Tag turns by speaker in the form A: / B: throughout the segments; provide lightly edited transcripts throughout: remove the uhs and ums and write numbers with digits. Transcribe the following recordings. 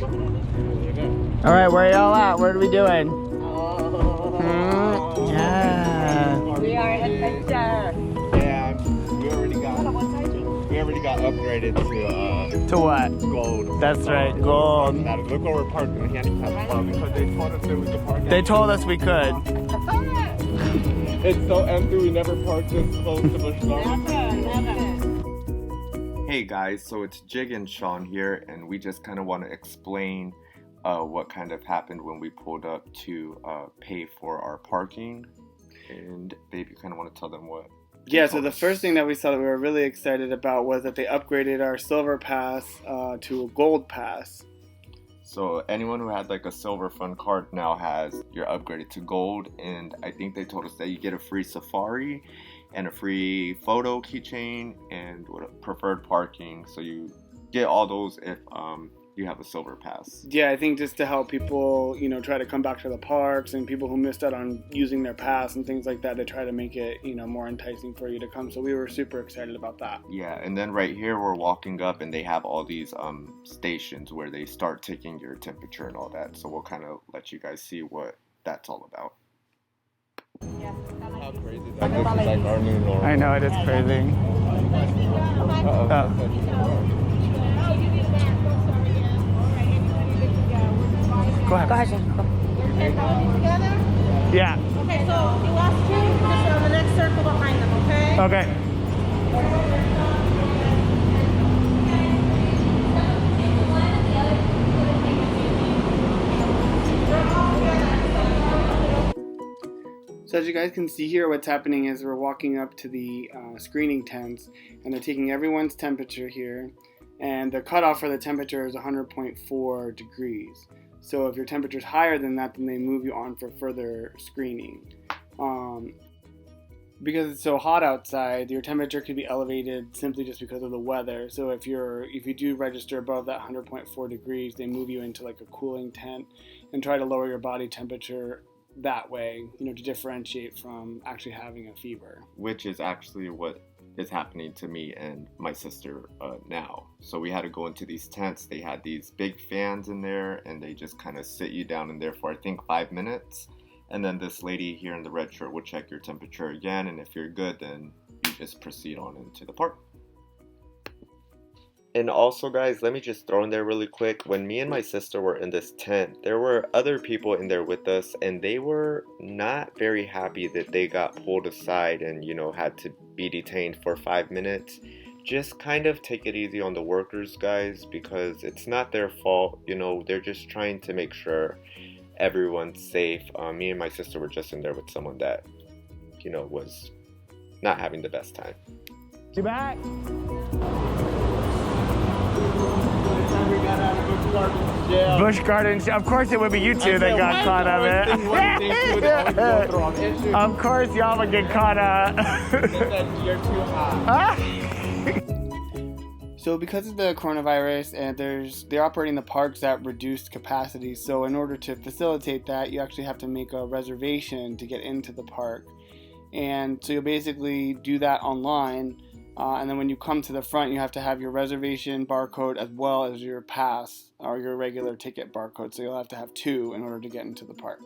A: All right, where y'all at? What are we doing? Yeah.
B: We are adventure.
C: Yeah, we already got upgraded
A: To what?
C: gold.
A: That's right, gold.
C: Look where we're parked in the handicap spot because they told us that we could park.
A: They told us we could.
C: It's so empty. We never parked this close to Busch Gardens. Hey guys, so it's Jig and Sean here, and we just kind of want to explain what kind of happened when we pulled up to pay for our parking. And babe, you kind of want to tell them what?
D: Yeah, so the first thing that we saw that we were really excited about was that they upgraded our silver pass to a gold pass.
C: So anyone who had like a silver fun card now has, you're upgraded to gold, and I think they told us that you get a free safari and a free photo keychain and preferred parking. So you get all those if you have a silver pass.
D: Yeah, I think just to help people, you know, try to come back to the parks, and people who missed out on using their pass and things like that, to try to make it, you know, more enticing for you to come. So we were super excited about that.
C: Yeah, and then right here we're walking up and they have all these stations where they start taking your temperature and all that. So we'll kind of let you guys see what that's all about. How crazy that looks like our new normal.
A: I know, it is crazy. Go ahead.
B: Go ahead, Jen. Go.
A: Yeah.
E: Okay, so you lost two, just on the next circle behind them, okay?
A: Okay.
D: So as you guys can see here, what's happening is we're walking up to the screening tents, and they're taking everyone's temperature here, and the cutoff for the temperature is 100.4 degrees. So if your temperature is higher than that, then they move you on for further screening. Because it's so hot outside, your temperature could be elevated simply just because of the weather. So if you do register above that 100.4 degrees, they move you into like a cooling tent and try to lower your body temperature that way, you know, to differentiate from actually having a fever.
C: Which is actually what is happening to me and my sister now. So we had to go into these tents. They had these big fans in there, and they just kind of sit you down in there for I think 5 minutes. And then this lady here in the red shirt will check your temperature again, and if you're good, then you just proceed on into the park. And also guys, let me just throw in there really quick, when me and my sister were in this tent, there were other people in there with us, and they were not very happy that they got pulled aside and, you know, had to be detained for 5 minutes. Just kind of take it easy on the workers, guys, because it's not their fault, you know, they're just trying to make sure everyone's safe. Me and my sister were just in there with someone that, you know, was not having the best time.
A: You back? Busch Gardens. Of course it would be you two that got caught of it. Of course y'all would get caught up.
C: You're too hot.
D: So because of the coronavirus, and they're operating the parks at reduced capacity. So in order to facilitate that, you actually have to make a reservation to get into the park. And so you'll basically do that online. And then when you come to the front, you have to have your reservation barcode as well as your pass or your regular ticket barcode. So you'll have to have two in order to get into the park.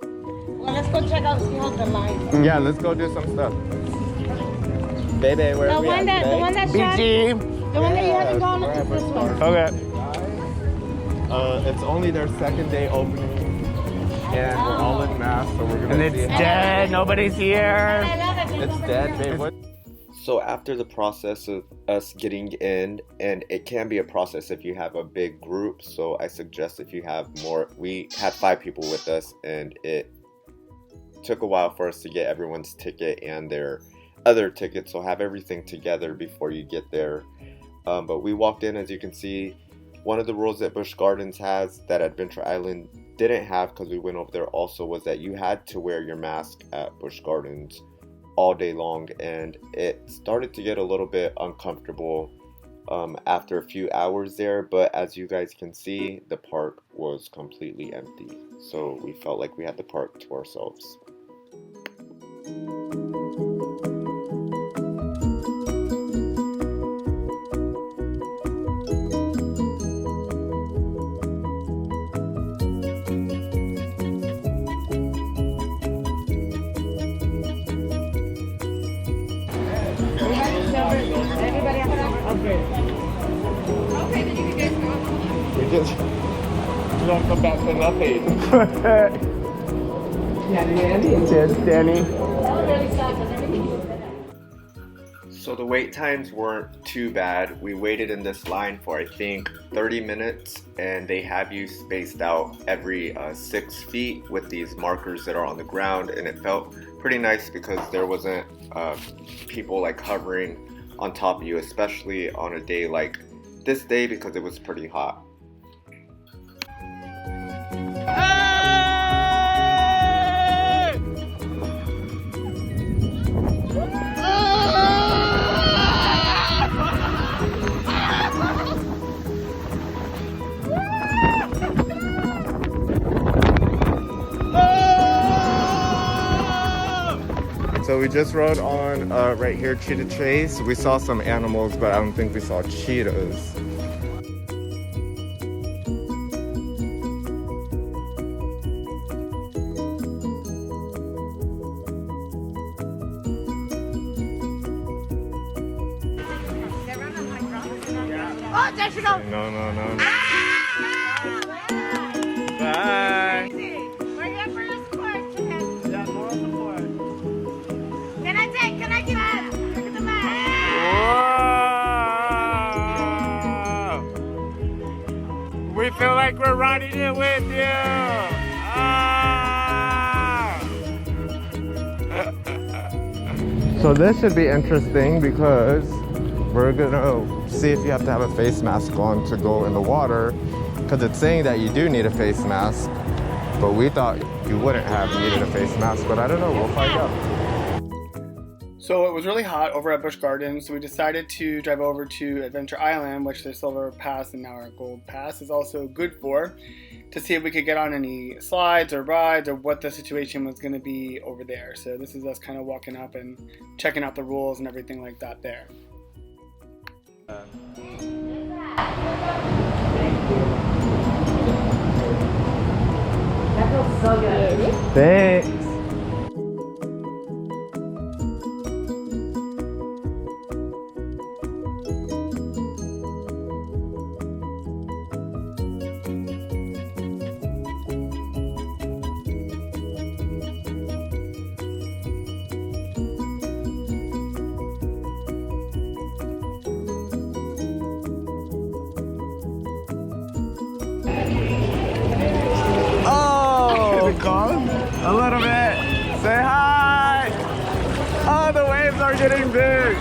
E: Well, let's go check out, see how the line.
C: Yeah, let's go do some stuff. Baby, where are we at today?
E: The one that shot,
A: BG.
E: the one that you haven't gone is this one.
A: Okay.
C: It's only their second day opening, and we're all in masks, so we're gonna
A: And it's dead. Nobody's here.
E: I love it.
C: It's dead, babe. What? So after the process of us getting in, and it can be a process if you have a big group, so I suggest if you have more, we had 5 people with us, and it took a while for us to get everyone's ticket and their other tickets, so have everything together before you get there. But we walked in, as you can see. One of the rules that Busch Gardens has that Adventure Island didn't have, because we went over there also, was that you had to wear your mask at Busch Gardens all day long, and it started to get a little bit uncomfortable after a few hours there, but as you guys can see, the park was completely empty, so we felt like we had the park to ourselves.
A: Okay.
E: Okay, then you guys go.
C: We just don't come back to nothing.
A: Cheers, Danny.
C: So the wait times weren't too bad. We waited in this line for I think 30 minutes, and they have you spaced out every 6 feet with these markers that are on the ground, and it felt pretty nice because there wasn't people like hovering on top of you, especially on a day like this day because it was pretty hot. So we just rode on right here, Cheetah Chase. We saw some animals, but I don't think we saw cheetahs.
E: Oh, there she goes.
C: No.
A: Bye.
E: We're here for your support, chicken.
A: Yeah, moral support.
E: Can I get that? Look at the man.
A: Whoa! We feel like we're riding it with you. Ah!
C: So this should be interesting because we're gonna see if you have to have a face mask on to go in the water, because it's saying that you do need a face mask, but we thought you wouldn't have needed a face mask, but I don't know, we'll find out.
D: So it was really hot over at Busch Gardens, so we decided to drive over to Adventure Island, which the Silver Pass and now our Gold Pass is also good for, to see if we could get on any slides or rides or what the situation was going to be over there. So this is us kind of walking up and checking out the rules and everything like that there.
B: That feels so good.
C: Thanks.
A: A little bit. Say hi. Oh, the waves are getting big.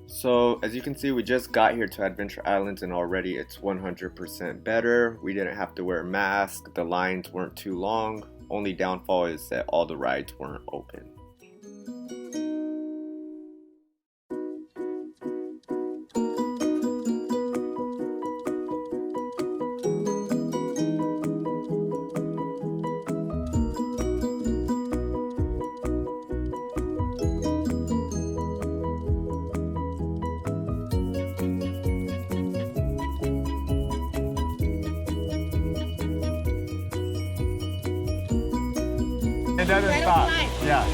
C: So as you can see, we just got here to Adventure Islands and already it's 100% better. We didn't have to wear a mask. The lines weren't too long. Only downfall is that all the rides weren't open.
A: It doesn't stop. Yeah.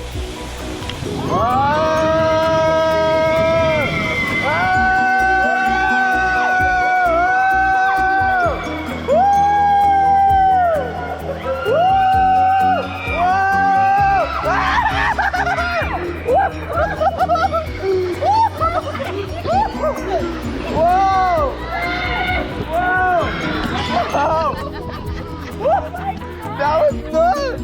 C: That was good!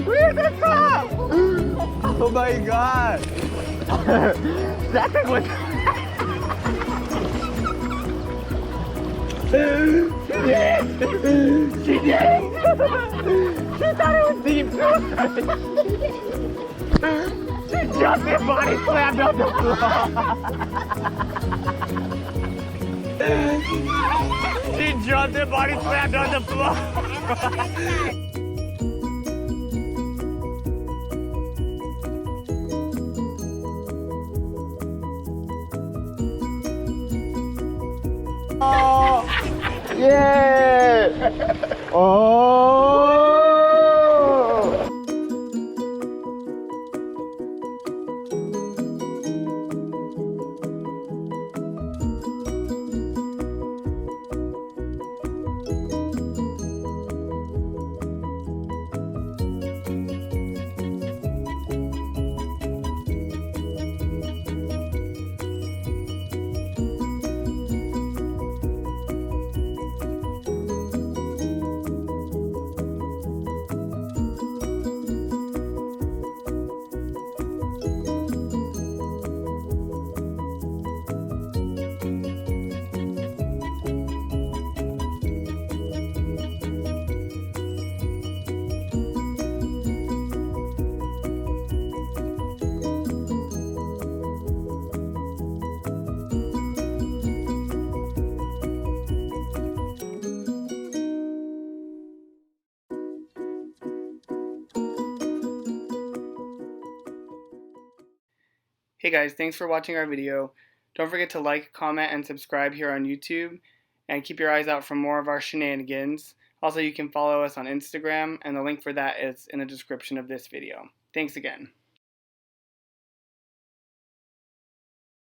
A: We're at the top! Oh my god! That thing was... She did! She did! She thought it was deep! She jumped and body slammed on the floor! She jumped and body slammed on the floor. Oh, yeah! Oh!
D: Hey guys, thanks for watching our video. Don't forget to like, comment, and subscribe here on YouTube, and keep your eyes out for more of our shenanigans. Also, you can follow us on Instagram, and the link for that is in the description of this video. Thanks again.